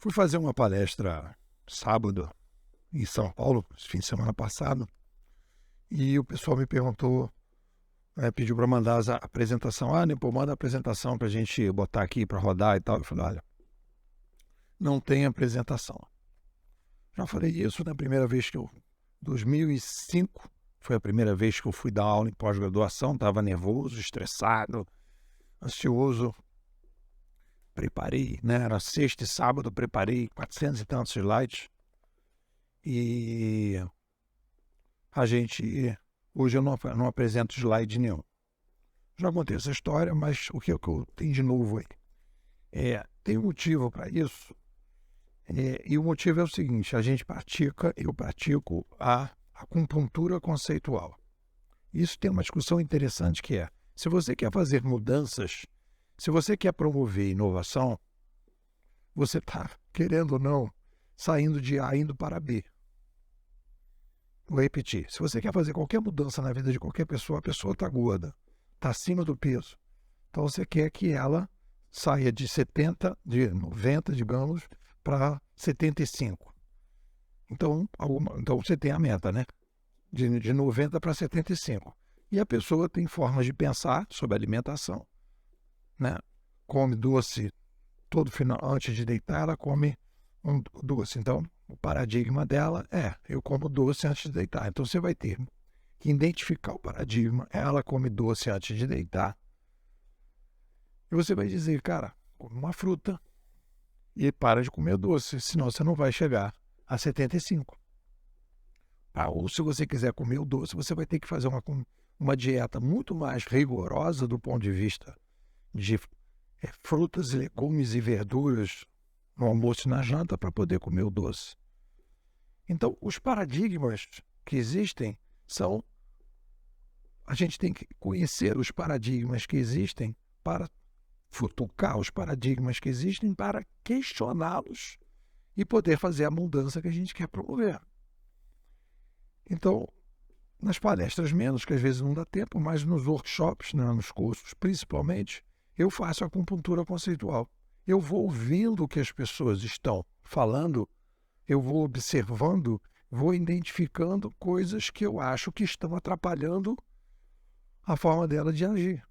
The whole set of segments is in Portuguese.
Fui fazer uma palestra sábado em São Paulo, esse fim de semana passado, e o pessoal me perguntou, pediu para mandar a apresentação. Pô, manda a apresentação para a gente botar aqui para rodar e tal. Eu falei, olha, não tem apresentação. Já falei isso na primeira vez que 2005, foi a primeira vez que eu fui dar aula em pós-graduação, estava nervoso, estressado, ansioso. Preparei, né? Era sexta e sábado, preparei 400 e tantos slides. E hoje eu não apresento slide nenhum. Já contei essa história, mas o que eu tenho de novo aí? Tem um motivo para isso, e o motivo é o seguinte: eu pratico a acupuntura conceitual. Isso tem uma discussão interessante que é, se você quer fazer mudanças, se você quer promover inovação, você está, querendo ou não, saindo de A indo para B. Vou repetir. Se você quer fazer qualquer mudança na vida de qualquer pessoa, a pessoa está gorda, está acima do peso. Então você quer que ela saia de 90, digamos, para 75. Então você tem a meta, né? De 90 para 75. E a pessoa tem formas de pensar sobre alimentação, né? Come doce todo final, antes de deitar, ela come um doce. Então, o paradigma dela eu como doce antes de deitar. Então, você vai ter que identificar o paradigma. Ela come doce antes de deitar. E você vai dizer, cara, come uma fruta e para de comer doce, senão você não vai chegar a 75. Ou se você quiser comer o doce, você vai ter que fazer uma dieta muito mais rigorosa do ponto de vista de frutas, legumes e verduras no almoço e na janta para poder comer o doce. Então, os paradigmas que existem a gente tem que conhecer os paradigmas que existem para futucar os paradigmas que existem, para questioná-los e poder fazer a mudança que a gente quer promover. Então, nas palestras menos, que às vezes não dá tempo, mas nos workshops, né, nos cursos principalmente, eu faço acupuntura conceitual. Eu vou ouvindo o que as pessoas estão falando, eu vou observando, vou identificando coisas que eu acho que estão atrapalhando a forma dela de agir.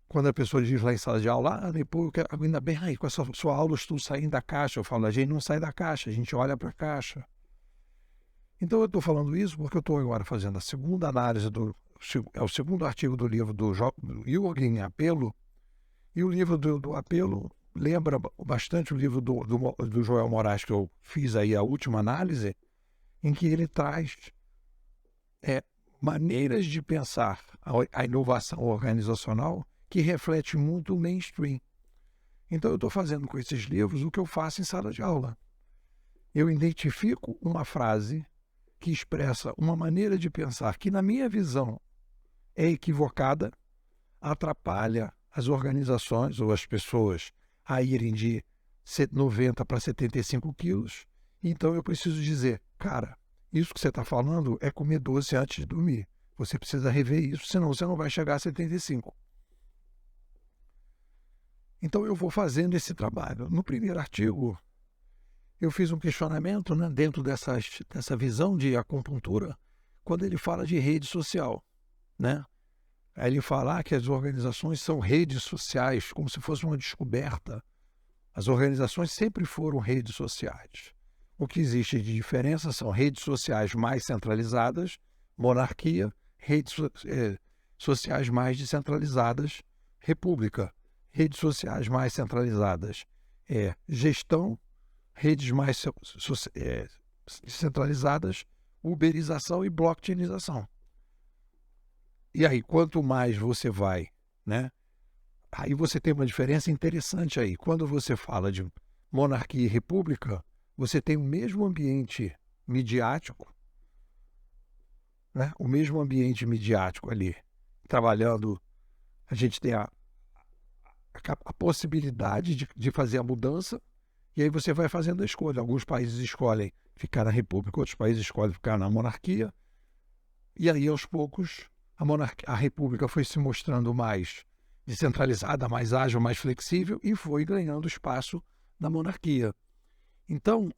Quando a pessoa diz lá em sala de aula, depois ainda bem, com essa sua aula eu estou saindo da caixa. Eu falo, a gente não sai da caixa, a gente olha para a caixa. Então eu estou falando isso porque eu estou agora fazendo a segunda análise o segundo artigo do livro do Yoga em Apelo, e o livro do Apelo lembra bastante o livro do Joel Moraes, que eu fiz aí a última análise, em que ele traz maneiras de pensar a inovação organizacional que reflete muito o mainstream. Então eu estou fazendo com esses livros o que eu faço em sala de aula. Eu identifico uma frase que expressa uma maneira de pensar que, na minha visão, é equivocada, atrapalha as organizações ou as pessoas a irem de 90 para 75 quilos. Então eu preciso dizer, cara, isso que você está falando é comer doce antes de dormir. Você precisa rever isso, senão você não vai chegar a 75. Então eu vou fazendo esse trabalho. No primeiro artigo, eu fiz um questionamento, né, dentro dessa visão de acupuntura, quando ele fala de rede social, né? Aí ele fala que as organizações são redes sociais, como se fosse uma descoberta. As organizações sempre foram redes sociais. O que existe de diferença são redes sociais mais centralizadas, monarquia, redes sociais mais descentralizadas, república. Redes sociais mais centralizadas, gestão, redes mais centralizadas, uberização e blockchainização. E aí, quanto mais você vai, né? Aí você tem uma diferença interessante aí. Quando você fala de monarquia e república, você tem o mesmo ambiente midiático, né? O mesmo ambiente midiático ali, trabalhando. A gente tem a possibilidade de fazer a mudança, e aí você vai fazendo a escolha. Alguns países escolhem ficar na república, outros países escolhem ficar na monarquia, e aí aos poucos a república foi se mostrando mais descentralizada, mais ágil, mais flexível, e foi ganhando espaço da monarquia. Então,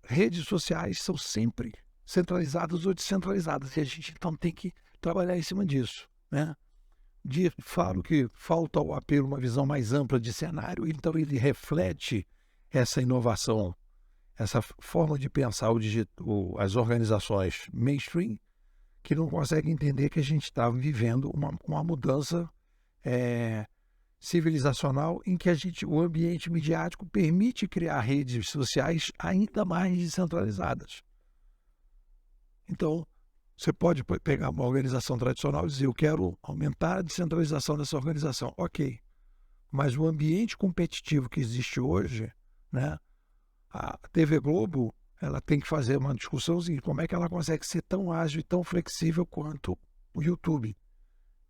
redes sociais são sempre centralizadas ou descentralizadas, e a gente então tem que trabalhar em cima disso, né? Falo que falta ao apelo uma visão mais ampla de cenário, então ele reflete essa inovação, essa forma de pensar as organizações mainstream, que não conseguem entender que a gente está vivendo uma mudança civilizacional em que o ambiente midiático permite criar redes sociais ainda mais descentralizadas. Então, você pode pegar uma organização tradicional e dizer, eu quero aumentar a descentralização dessa organização. Ok, mas o ambiente competitivo que existe hoje, né, a TV Globo, ela tem que fazer uma discussãozinha, como é que ela consegue ser tão ágil e tão flexível quanto o YouTube.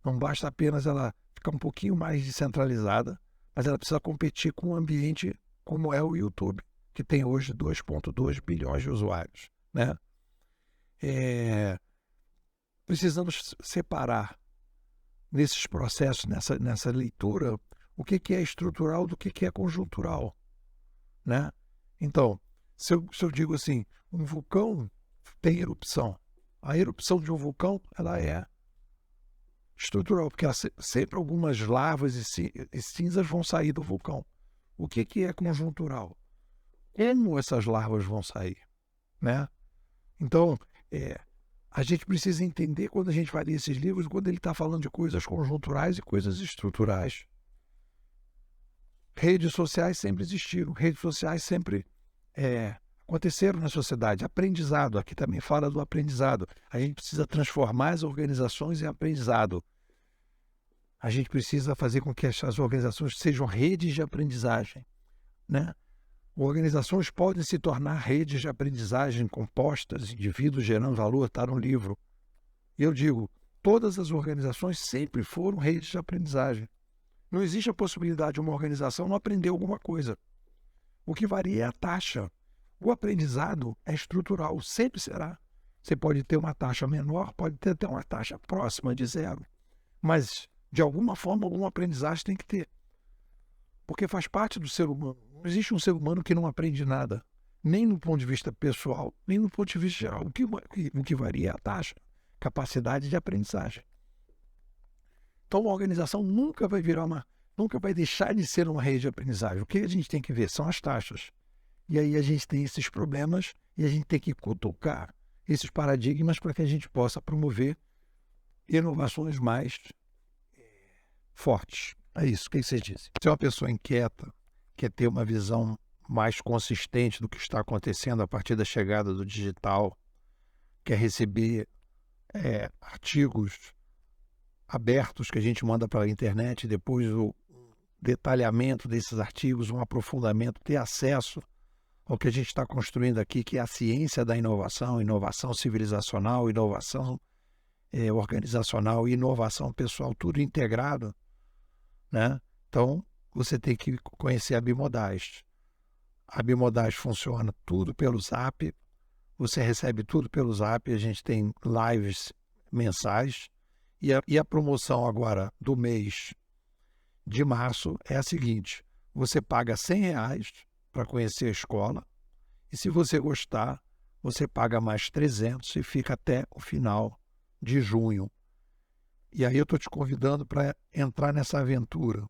Não basta apenas ela ficar um pouquinho mais descentralizada, mas ela precisa competir com um ambiente como é o YouTube, que tem hoje 2,2 bilhões de usuários, né? Precisamos separar nesses processos, nessa leitura, o que é estrutural do que é conjuntural, né? Então, se eu digo assim, um vulcão tem erupção. A erupção de um vulcão, ela é estrutural, porque sempre algumas lavas e cinzas vão sair do vulcão. O que é conjuntural? Como essas larvas vão sair, né? Então, a gente precisa entender, quando a gente vai ler esses livros, quando ele está falando de coisas conjunturais e coisas estruturais. Redes sociais sempre existiram, redes sociais sempre aconteceram na sociedade. Aprendizado, aqui também fala do aprendizado. A gente precisa transformar as organizações em aprendizado. A gente precisa fazer com que as organizações sejam redes de aprendizagem, né? Organizações podem se tornar redes de aprendizagem compostas, indivíduos gerando valor, está no livro. E eu digo, todas as organizações sempre foram redes de aprendizagem. Não existe a possibilidade de uma organização não aprender alguma coisa. O que varia é a taxa. O aprendizado é estrutural, sempre será. Você pode ter uma taxa menor, pode ter até uma taxa próxima de zero. Mas, de alguma forma, alguma aprendizagem tem que ter. Porque faz parte do ser humano. Não existe um ser humano que não aprende nada, nem no ponto de vista pessoal, nem no ponto de vista geral. O que varia é a taxa, capacidade de aprendizagem. Então, uma organização nunca vai deixar de ser uma rede de aprendizagem. O que a gente tem que ver são as taxas. E aí a gente tem esses problemas e a gente tem que cutucar esses paradigmas para que a gente possa promover inovações mais fortes. É isso, o que vocês dizem? Se é uma pessoa inquieta, quer ter uma visão mais consistente do que está acontecendo a partir da chegada do digital, quer receber artigos abertos que a gente manda para a internet, depois o detalhamento desses artigos, um aprofundamento, ter acesso ao que a gente está construindo aqui, que é a ciência da inovação, inovação civilizacional, inovação organizacional e inovação pessoal, tudo integrado, né? Então, você tem que conhecer a Bimodais. A Bimodais funciona tudo pelo Zap, você recebe tudo pelo Zap, a gente tem lives mensais, e a promoção agora do mês de março é a seguinte: você paga R$100 para conhecer a escola, e se você gostar, você paga mais 300 e fica até o final de junho. E aí eu estou te convidando para entrar nessa aventura.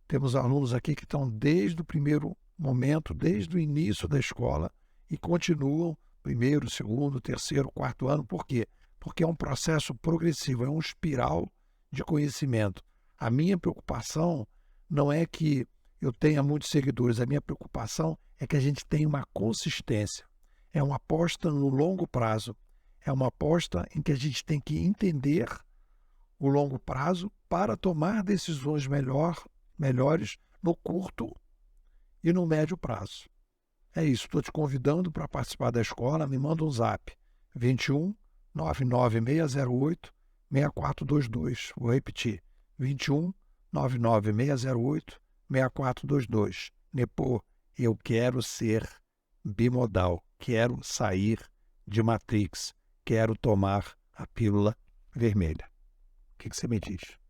Temos alunos aqui que estão desde o primeiro momento, desde o início da escola, e continuam primeiro, segundo, terceiro, quarto ano. Por quê? Porque é um processo progressivo, é um espiral de conhecimento. A minha preocupação não é que eu tenha muitos seguidores, a minha preocupação é que a gente tenha uma consistência. É uma aposta no longo prazo, é uma aposta em que a gente tem que entender o longo prazo para tomar decisões melhores no curto e no médio prazo. É isso, estou te convidando para participar da escola, me manda um zap, 21 99608 6422. Vou repetir, 21 99608 6422. Nepô, eu quero ser bimodal, quero sair de Matrix, quero tomar a pílula vermelha. O que você me diz?